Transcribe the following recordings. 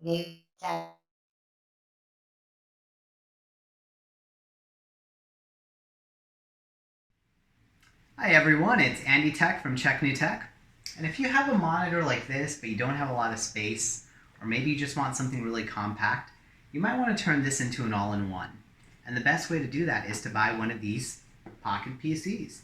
Hi everyone, it's Andy Tech from Check New Tech. And if you have a monitor like this, but you don't have a lot of space, or maybe you just want something really compact, you might want to turn this into an all-in-one. And the best way to do that is to buy one of these Pocket PCs.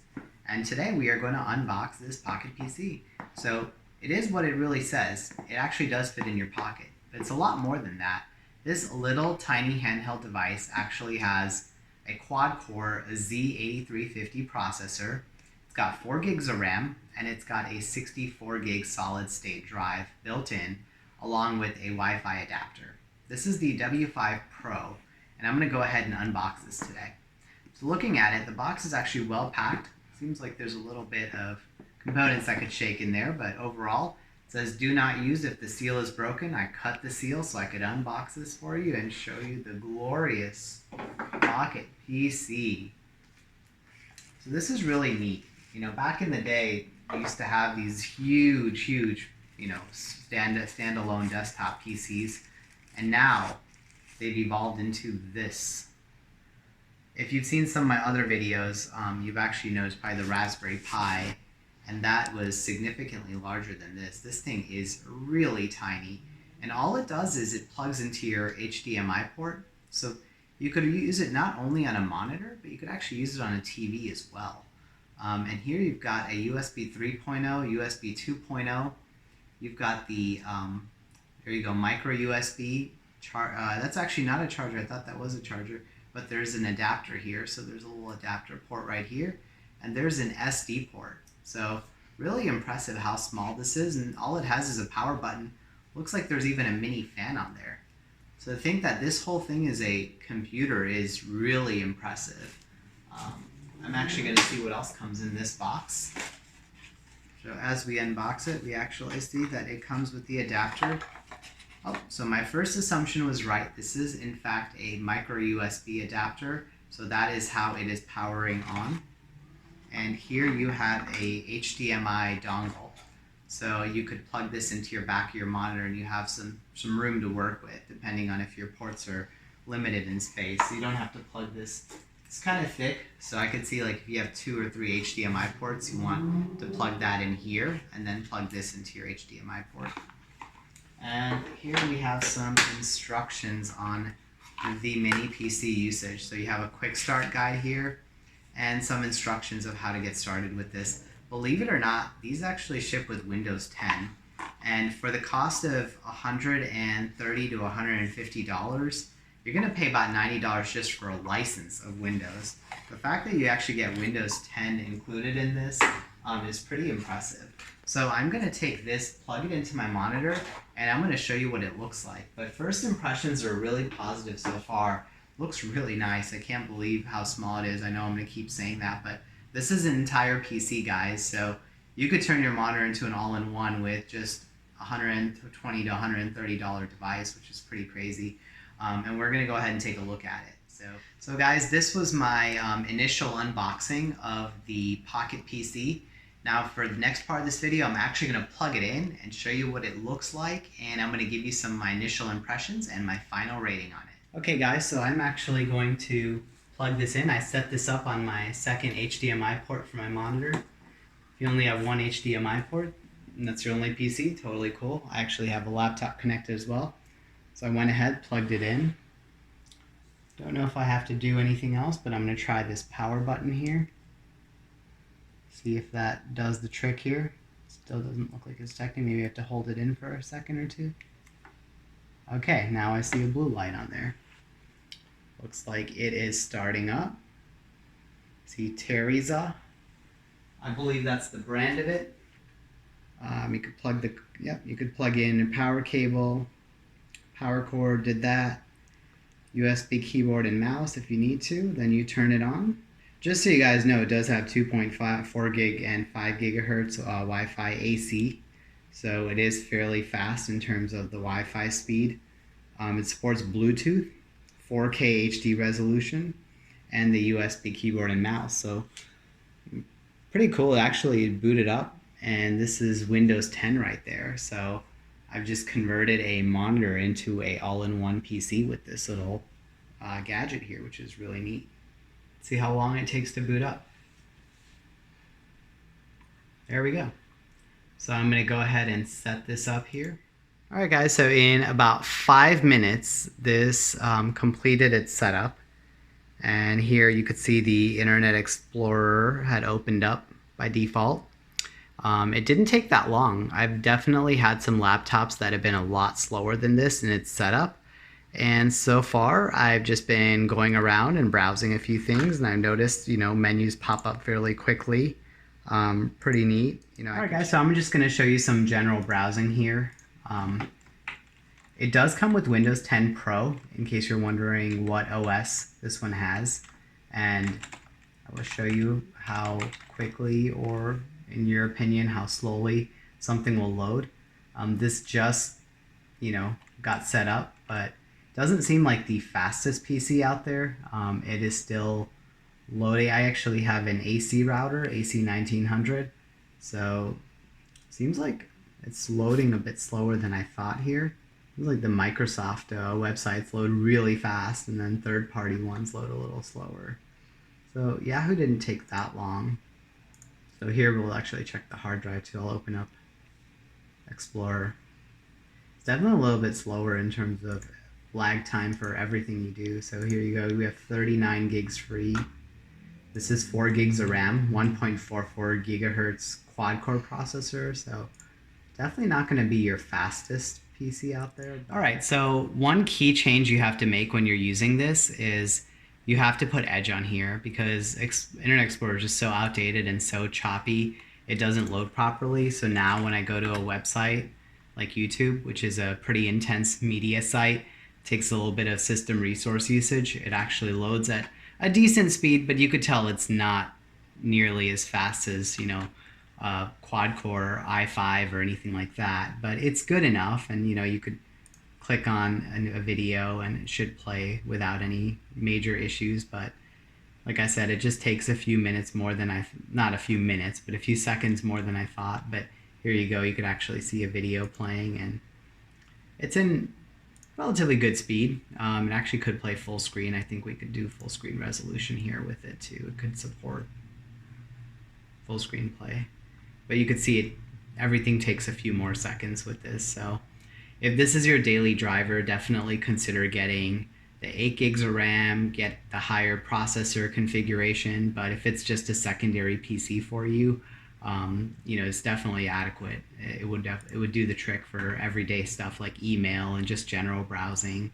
And today we are going to unbox this Pocket PC. So it is what it really says. It actually does fit in your pocket, but it's a lot more than that. This little tiny handheld device actually has a quad-core Z8350 processor. It's got 4 gigs of RAM, and it's got a 64 gig solid-state drive built in, along with a Wi-Fi adapter. This is the W5 Pro, and I'm going to go ahead and unbox this today. So looking at it, the box is actually well packed. Seems like there's a little bit of components that could shake in there, but overall, it says do not use if the seal is broken. I cut the seal so I could unbox this for you and show you the glorious Pocket PC. So this is really neat. You know, back in the day, we used to have these huge, you know, standalone desktop PCs, and now they've evolved into this. If you've seen some of my other videos, you've actually noticed probably the Raspberry Pi, and that was significantly larger than this. This thing is really tiny, and all it does is it plugs into your HDMI port. So you could use it not only on a monitor, but you could actually use it on a TV as well. And here you've got a USB 3.0, USB 2.0. You've got the, there you go, micro USB. That's actually not a charger. I thought that was a charger. But there's an adapter here. So there's a little adapter port right here. And there's an SD port. So really impressive how small this is. And all it has is a power button. Looks like there's even a mini fan on there. So to think that this whole thing is a computer is really impressive. I'm actually going to see what else comes in this box. So as we unbox it, we actually see that it comes with the adapter. Oh, so my first assumption was right. This is in fact a micro USB adapter. So that is how it is powering on. And here you have a HDMI dongle. So you could plug this into your back of your monitor and you have some room to work with, depending on if your ports are limited in space. So you don't have to plug this. It's kind of thick, so I could see like if you have 2 or 3 HDMI ports, you want to plug that in here and then plug this into your HDMI port. And here we have some instructions on the mini PC usage. So you have a quick start guide here and some instructions of how to get started with this. Believe it or not, these actually ship with Windows 10. And for the cost of $130 to $150, you're going to pay about $90 just for a license of Windows. The fact that you actually get Windows 10 included in this is pretty impressive. So I'm going to take this, plug it into my monitor, and I'm going to show you what it looks like. But first impressions are really positive so far. Looks really nice. I can't believe how small it is. I know I'm going to keep saying that, but this is an entire PC, guys. So you could turn your monitor into an all-in-one with just $120 to $130 device, which is pretty crazy. And we're going to go ahead and take a look at it. So guys, this was my initial unboxing of the Pocket PC. Now for the next part of this video, I'm actually going to plug it in and show you what it looks like, and I'm going to give you some of my initial impressions and my final rating on it. Okay guys, so I'm actually going to plug this in. I set this up on my second HDMI port for my monitor. If you only have one HDMI port and that's your only PC, totally cool. I actually have a laptop connected as well. So I went ahead, plugged it in. Don't know if I have to do anything else, but I'm going to try this power button here. See if that does the trick here. Still doesn't look like it's detecting. Maybe I have to hold it in for a second or two. Okay, now I see a blue light on there. Looks like it is starting up. See Terryza. I believe that's the brand of it. You could plug you could plug in a power cable. Power cord, did that. USB keyboard and mouse if you need to, then you turn it on. Just so you guys know, it does have 2.4 gig and 5 gigahertz Wi-Fi AC. So it is fairly fast in terms of the Wi-Fi speed. It supports Bluetooth, 4K HD resolution, and the USB keyboard and mouse. So pretty cool. It actually booted up, and this is Windows 10 right there. So I've just converted a monitor into a all-in-one PC with this little gadget here, which is really neat. See how long it takes to boot up. There we go. So I'm going to go ahead and set this up here. All right, guys, so in about 5 minutes, this completed its setup. And here you could see the Internet Explorer had opened up by default. It didn't take that long. I've definitely had some laptops that have been a lot slower than this in its setup. And so far, I've just been going around and browsing a few things, and I've noticed, menus pop up fairly quickly. Pretty neat. All right, guys, so I'm just going to show you some general browsing here. It does come with Windows 10 Pro, in case you're wondering what OS this one has. And I will show you how quickly, or in your opinion, how slowly something will load. This just, got set up, but doesn't seem like the fastest PC out there. It is still loading. I actually have an AC router, AC 1900, so seems like it's loading a bit slower than I thought here. Seems like the Microsoft websites load really fast, and then third-party ones load a little slower. So Yahoo didn't take that long. So here we'll actually check the hard drive too. I'll open up Explorer. It's definitely a little bit slower in terms of lag time for everything you do. So here you go. We have 39 gigs free. This is 4 gigs of RAM, 1.44 gigahertz quad-core processor. So definitely not going to be your fastest PC out there. All right, so one key change you have to make when you're using this is you have to put Edge on here, because Internet Explorer is just so outdated and so choppy, it doesn't load properly. So now when I go to a website like YouTube, which is a pretty intense media site, takes a little bit of system resource usage, it actually loads at a decent speed, but you could tell it's not nearly as fast as, quad-core i5 or anything like that. But it's good enough, and you could click on a video and it should play without any major issues. But like I said, it just takes a few minutes more than not a few minutes, but a few seconds more than I thought. But here you go, you could actually see a video playing, and it's in relatively good speed. It actually could play full screen. I think we could do full screen resolution here with it too. It could support full screen play, but you could see it, everything takes a few more seconds with this. So if this is your daily driver, definitely consider getting the 8 gigs of RAM, get the higher processor configuration. But if it's just a secondary PC for you, it's definitely adequate. It would do the trick for everyday stuff like email and just general browsing.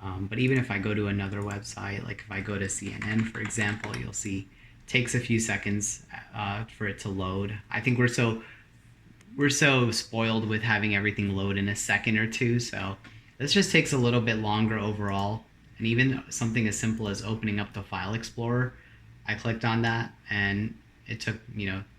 But even if I go to another website, like if I go to CNN, for example, you'll see it takes a few seconds for it to load. I think we're so spoiled with having everything load in a second or two, so this just takes a little bit longer overall. And even something as simple as opening up the File Explorer, I clicked on that and it took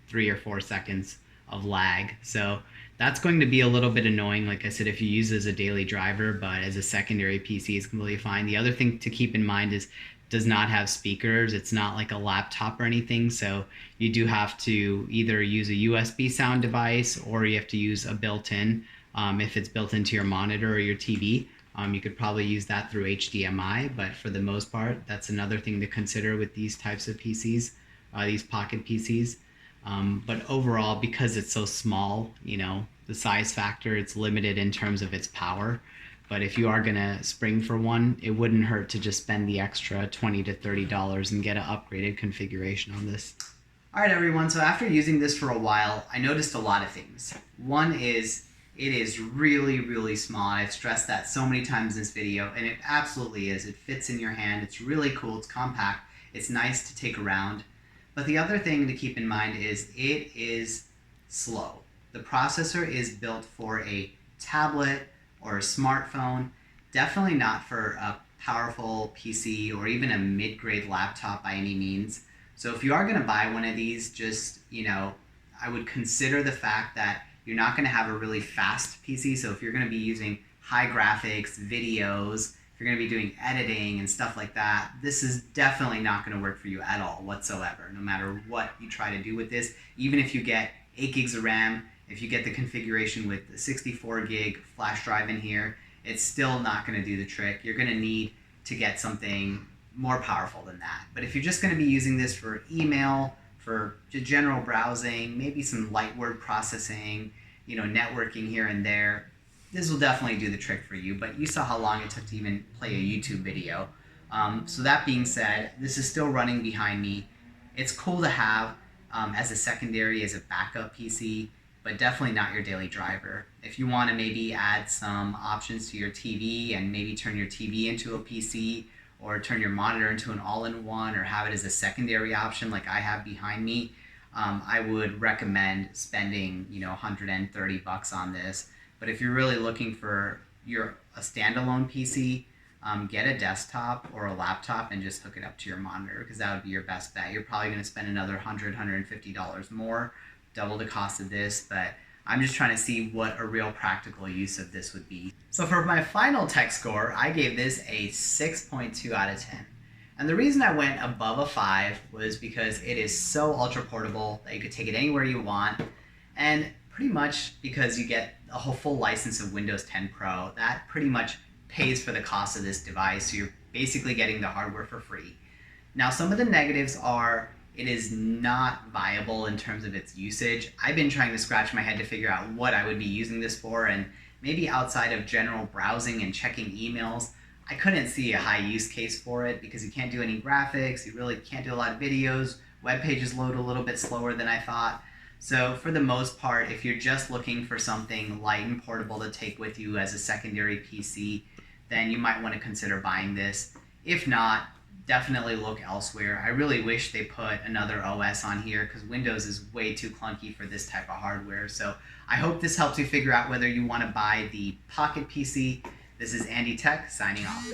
3 or 4 seconds of lag. So that's going to be a little bit annoying, like I said, if you use it as a daily driver, but as a secondary PC it's completely fine. The other thing to keep in mind is it does not have speakers. It's not like a laptop or anything, so you do have to either use a USB sound device, or you have to use a built-in. If it's built into your monitor or your TV, you could probably use that through HDMI, but for the most part, that's another thing to consider with these types of PCs, these pocket PCs. But overall, because it's so small, the size factor, it's limited in terms of its power. But if you are going to spring for one, it wouldn't hurt to just spend the extra $20 to $30 and get an upgraded configuration on this. All right, everyone. So after using this for a while, I noticed a lot of things. One is it is really, really small. I've stressed that so many times in this video, and it absolutely is. It fits in your hand. It's really cool. It's compact. It's nice to take around. But the other thing to keep in mind is it is slow. The processor is built for a tablet or a smartphone, definitely not for a powerful PC or even a mid-grade laptop by any means. So if you are going to buy one of these, just, I would consider the fact that you're not going to have a really fast PC. So if you're going to be using high graphics, videos, if you're going to be doing editing and stuff like that, this is definitely not going to work for you at all whatsoever, no matter what you try to do with this. Even if you get 8 gigs of RAM, if you get the configuration with the 64 gig flash drive in here, it's still not going to do the trick. You're going to need to get something more powerful than that. But if you're just going to be using this for email, for general browsing, maybe some light word processing, networking here and there, this will definitely do the trick for you. But you saw how long it took to even play a YouTube video. So that being said, this is still running behind me. It's cool to have as a secondary, as a backup PC, but definitely not your daily driver. If you want to maybe add some options to your TV and maybe turn your TV into a PC, or turn your monitor into an all-in-one, or have it as a secondary option like I have behind me, I would recommend spending $130 on this. But if you're really looking for a standalone PC, get a desktop or a laptop and just hook it up to your monitor, because that would be your best bet. You're probably going to spend another $150 more, double the cost of this, but I'm just trying to see what a real practical use of this would be. So for my final tech score, I gave this a 6.2 out of 10. And the reason I went above a 5 was because it is so ultra portable that you could take it anywhere you want, and pretty much because you get a whole full license of Windows 10 Pro, that pretty much pays for the cost of this device, so you're basically getting the hardware for free. Now, some of the negatives are it is not viable in terms of its usage. I've been trying to scratch my head to figure out what I would be using this for, and maybe outside of general browsing and checking emails, I couldn't see a high use case for it because you can't do any graphics, you really can't do a lot of videos, web pages load a little bit slower than I thought. So for the most part, if you're just looking for something light and portable to take with you as a secondary PC, then you might want to consider buying this. If not, definitely look elsewhere. I really wish they put another OS on here because Windows is way too clunky for this type of hardware. So I hope this helps you figure out whether you want to buy the Pocket PC. This is Andy Tech signing off.